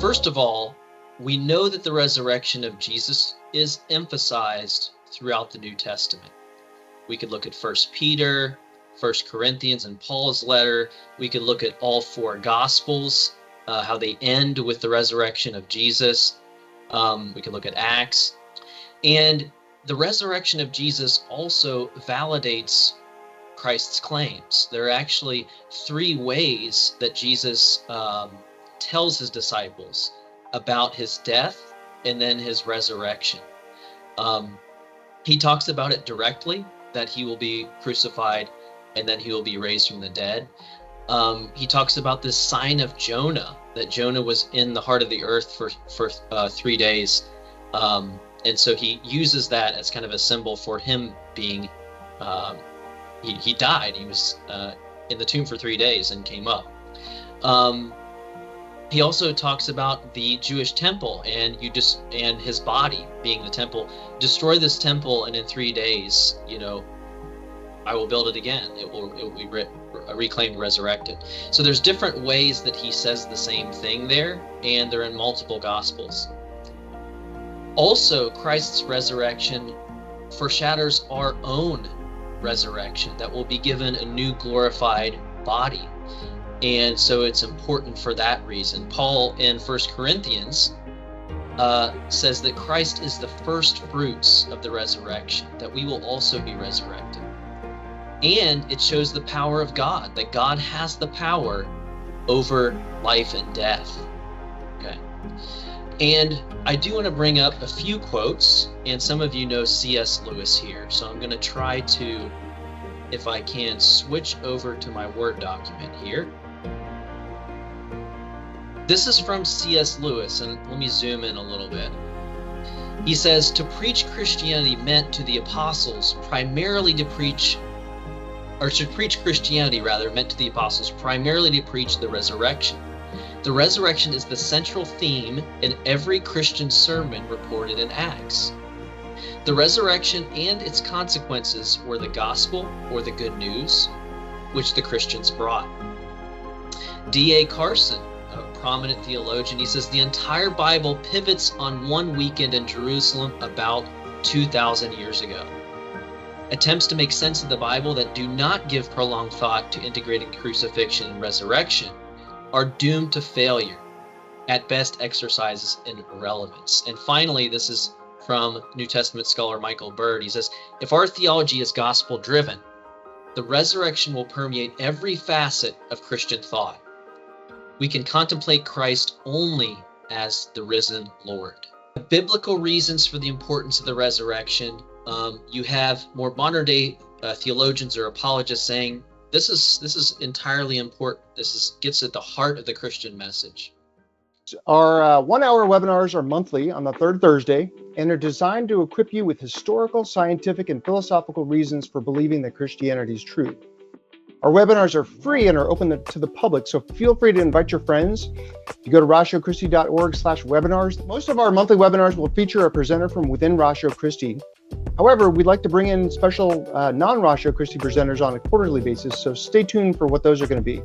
First of all, we know that the resurrection of Jesus is emphasized throughout the New Testament. We could look at 1 Peter, 1 Corinthians, and Paul's letter. We could look at all four Gospels, how they end with the resurrection of Jesus. We could look at Acts. And the resurrection of Jesus also validates Christ's claims. There are actually three ways that Jesus tells his disciples about his death and then his resurrection. He talks about it directly, that he will be crucified and then he will be raised from the dead. He talks about this sign of Jonah, that Jonah was in the heart of the earth for 3 days. And so he uses that as kind of a symbol for him being, he died. He was in the tomb for 3 days and came up. He also talks about the Jewish temple and his body being the temple. Destroy this temple, and in 3 days, I will build it again. It will be reclaimed, resurrected. So there's different ways that he says the same thing there, and they're in multiple Gospels. Also, Christ's resurrection foreshadows our own resurrection, that will be given a new glorified body. And so it's important for that reason. Paul in 1 Corinthians says that Christ is the first fruits of the resurrection, that we will also be resurrected. And it shows the power of God, that God has the power over life and death. Okay. And I do want to bring up a few quotes, and some of you know C.S. Lewis here. So I'm going to try to, if I can, switch over to my Word document here. This is from C.S. Lewis, and let me zoom in a little bit. He says, to preach Christianity meant to the apostles primarily to preach Christianity meant to the apostles primarily to preach the resurrection. The resurrection is the central theme in every Christian sermon reported in Acts. The resurrection and its consequences were the gospel, or the good news, which the Christians brought. D.A. Carson, a prominent theologian, he says the entire Bible pivots on one weekend in Jerusalem about 2,000 years ago. Attempts to make sense of the Bible that do not give prolonged thought to integrated crucifixion and resurrection are doomed to failure, at best exercises in irrelevance. And finally, this is from New Testament scholar Michael Bird. He says, if our theology is gospel-driven, the resurrection will permeate every facet of Christian thought. We can contemplate Christ only as the risen Lord. Biblical reasons for the importance of the resurrection. You have more modern-day theologians or apologists saying this is entirely important. Gets at the heart of the Christian message. Our 1-hour webinars are monthly on the third Thursday and are designed to equip you with historical, scientific, and philosophical reasons for believing that Christianity is true. Our webinars are free and are open to the public, so feel free to invite your friends. You go to ratiochristi.org/webinars. Most of our monthly webinars will feature a presenter from within Ratio Christi. However, we'd like to bring in special non-Ratio Christi presenters on a quarterly basis, so stay tuned for what those are going to be.